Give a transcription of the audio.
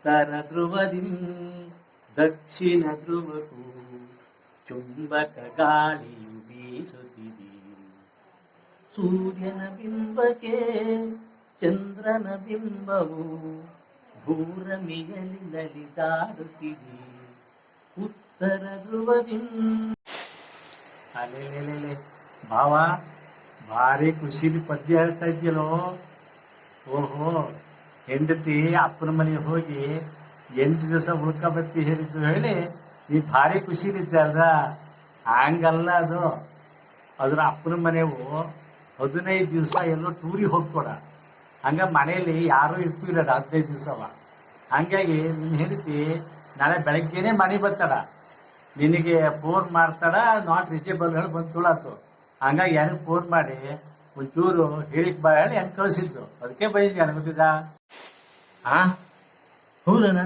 ಉತ್ತರ ಧ್ರುವದಿಂ ದಕ್ಷಿಣ ಧ್ರುವಕ್ಕೂ ಚುಂಬಕ ಗಾಳಿಯು ಬೀಸುತ್ತಿದೆ. ಸೂರ್ಯನ ಬಿಂಬಕ್ಕೆ ಚಂದ್ರನ ಬಿಂಬವು ಭೂರಮಿಯಲ್ಲಿ ನಲಿದಾಡುತ್ತಿದೆ. ಉತ್ತರ ಧ್ರುವದಿಂ. ಅಲೆಲೆಲೆ ಭಾವ, ಭಾರಿ ಖುಷಿಲಿ ಪದ್ಯ ಹೇಳ್ತಾ ಇದ್ಯಲ್ಲೋ. ಓಹೋ, ಹೆಂಡತಿ ಅಪ್ಪನ ಮನೆಗೆ ಹೋಗಿ 8 ದಿವಸ ಉಳ್ಕೊಬತ್ತಿ ಹೇಳಿದ್ದು ಹೇಳಿ ನೀ ಭಾರಿ ಖುಷಿಲಿದ್ದೆ ಅಲ್ದ? ಹಂಗಲ್ಲ ಅದು. ಅದ್ರ ಅಪ್ಪನ ಮನೆವು 15 ದಿವಸ ಎಲ್ಲೋ ಟೂರಿಗೆ ಹೋಗ್ಕೊಡ. ಹಂಗ ಮನೆಯಲ್ಲಿ ಯಾರೂ ಇರ್ತಿಲ್ಲ 15 ದಿವಸವ. ಹಂಗಾಗಿ ನಿನ್ನ ಹೆಂಡತಿ ನಾಳೆ ಬೆಳಗ್ಗೆನೆ ಮನೆ ಬರ್ತಾಳ, ನಿನಗೆ ಫೋನ್ ಮಾಡ್ತಾಳ, ನಾಟ್ ರೀಚೇಬಲ್ ಹೇಳಿ ಬಂದು ತುಳಾತು. ಹಂಗಾಗಿ ನನಗೆ ಫೋನ್ ಮಾಡಿ ಒಂಚೂರು ಹೇಳಿಕ್ ಬಾ ಹೇಳಿ ಹೆಂಗೆ ಕಳಿಸಿದ್ದು. ಅದಕ್ಕೆ ಬಂದಿದ್ದೆ, ನನಗೆ ಗೊತ್ತಿದ್ದ. ಹೌದಣ್ಣ?